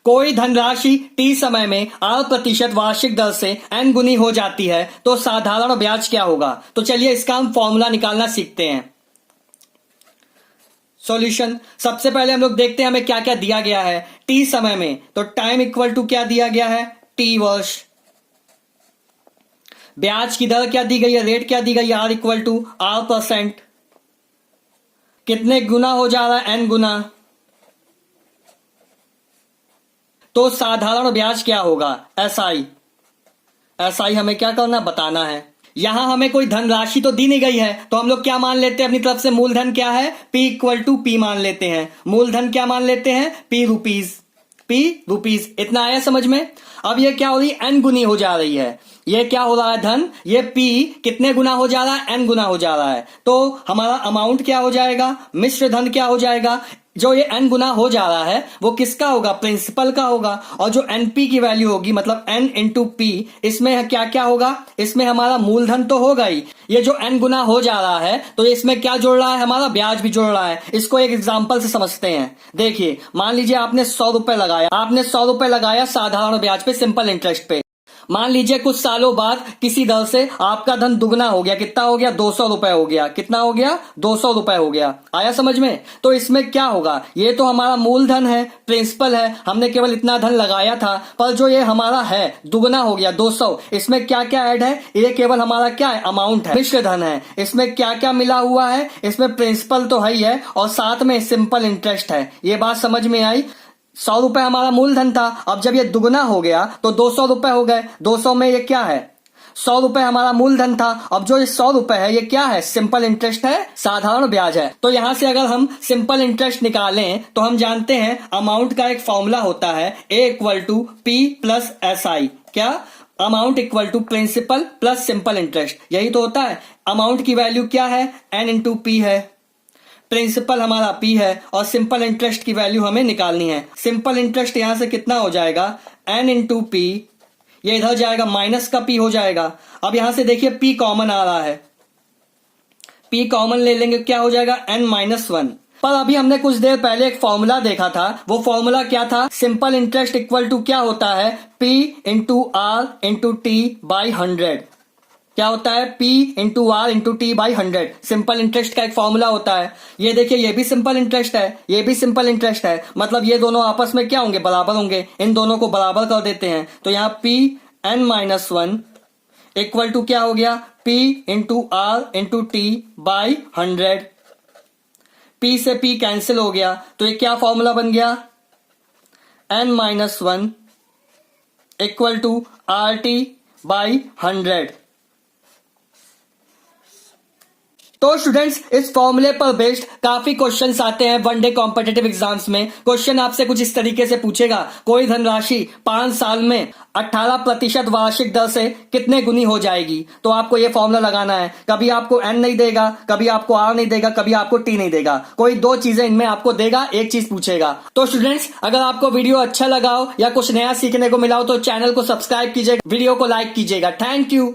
कोई धनराशि t समय में 8% वार्षिक दर से n गुनी हो जाती है तो साधारण ब्याज क्या होगा। तो चलिए इसका हम फॉर्मूला निकालना सीखते हैं। सॉल्यूशन, सबसे पहले हम लोग देखते हैं हमें क्या क्या दिया गया है t समय में। तो टाइम इक्वल टू क्या दिया गया है, t वर्ष। ब्याज की दर क्या दी गई है, रेट क्या दी गई है, r इक्वल टू r%। कितने गुना हो जा रहा है, n गुना। तो साधारण ब्याज क्या होगा, SI हमें क्या करना, बताना है। यहां हमें कोई धनराशि तो दी नहीं गई है तो हम लोग क्या मान लेते हैं अपनी तरफ से, मूलधन क्या है, P इक्वल टू P मान लेते हैं। मूलधन क्या मान लेते हैं, P रुपीज। इतना आया समझ में। अब ये क्या हो रही है, n गुनी हो जा रही है। ये क्या हो रहा है, धन, ये P कितने गुना हो जा रहा है, n गुना हो जा रहा है। तो हमारा अमाउंट क्या हो जाएगा, मिश्र धन क्या हो जाएगा। जो ये n गुना हो जा रहा है वो किसका होगा, प्रिंसिपल का होगा। और जो NP की वैल्यू होगी मतलब n इंटू P, इसमें क्या क्या होगा, इसमें हमारा मूलधन तो होगा ही। ये जो n गुना हो जा रहा है तो इसमें क्या जोड़ रहा है, हमारा ब्याज भी जोड़ रहा है। इसको एक एग्जांपल से समझते हैं। देखिए मान लीजिए आपने 100 रुपए लगाया, साधारण ब्याज पे, सिंपल इंटरेस्ट पे। मान लीजिए कुछ सालों बाद किसी दर से आपका धन दुगना हो गया। कितना हो गया, 200 रुपए हो गया। कितना हो गया, 200 रुपए हो गया। आया समझ में। तो इसमें क्या होगा, ये तो हमारा मूलधन है, प्रिंसिपल है, हमने केवल इतना धन लगाया था। पर जो ये हमारा है दुगना हो गया 200, इसमें क्या क्या ऐड है, ये केवल हमारा क्या है, अमाउंट है, मिश्र धन है। इसमें क्या क्या मिला हुआ है, इसमें प्रिंसिपल तो है ही है और साथ में सिंपल इंटरेस्ट है। ये बात समझ में आई। 100 रुपए हमारा मूलधन था, अब जब ये दुगना हो गया तो 200 रुपए हो गए। 200 में ये क्या है, 100 रुपए हमारा मूलधन था, अब जो ये 100 रुपए है ये क्या है, सिंपल इंटरेस्ट है, साधारण ब्याज है। तो यहां से अगर हम सिंपल इंटरेस्ट निकालें तो हम जानते हैं अमाउंट का एक फॉर्मूला होता है, A equal to P plus SI। क्या, amount equal to principal plus simple interest, यही तो होता है। अमाउंट की वैल्यू क्या है, N इंटू P है, प्रिंसिपल हमारा P है और सिंपल इंटरेस्ट की वैल्यू हमें निकालनी है। सिंपल इंटरेस्ट यहां से कितना हो जाएगा, N इंटू P, ये इधर जाएगा माइनस का P हो जाएगा। अब यहां से देखिए P कॉमन आ रहा है, P कॉमन ले लेंगे, क्या हो जाएगा, N माइनस 1। पर अभी हमने कुछ देर पहले एक फॉर्मूला देखा था, वो फॉर्मूला क्या था, सिंपल इंटरेस्ट इक्वल टू क्या होता है, P into R into T by 100। क्या होता है, P into R into T by 100। Simple interest का एक फॉर्मूला होता है। ये देखिए ये भी सिंपल इंटरेस्ट है, ये भी सिंपल इंटरेस्ट है, मतलब ये दोनों आपस में क्या होंगे, बराबर होंगे। इन दोनों को बराबर कर देते हैं तो यहाँ P n minus 1 equal to क्या हो गया, P into R into T by 100। P से P कैंसिल हो गया तो ये क्या फॉर्मूला बन गया, n minus 1 equal to R T by 100। तो स्टूडेंट्स इस फॉर्मूले पर बेस्ड काफी क्वेश्चंस आते हैं वनडे कॉम्पिटिटिव एग्जाम्स में। क्वेश्चन आपसे कुछ इस तरीके से पूछेगा, कोई धनराशि 5 साल में 18% वार्षिक दर से कितने गुनी हो जाएगी। तो आपको ये फॉर्मूला लगाना है। कभी आपको n नहीं देगा, कभी आपको r नहीं देगा, कभी आपको t नहीं देगा, कोई दो चीजें इनमें आपको देगा, एक चीज पूछेगा। तो स्टूडेंट्स अगर आपको वीडियो अच्छा लगा हो या कुछ नया सीखने को मिला हो तो चैनल को सब्सक्राइब कीजिएगा, वीडियो को लाइक कीजिएगा। Thank you.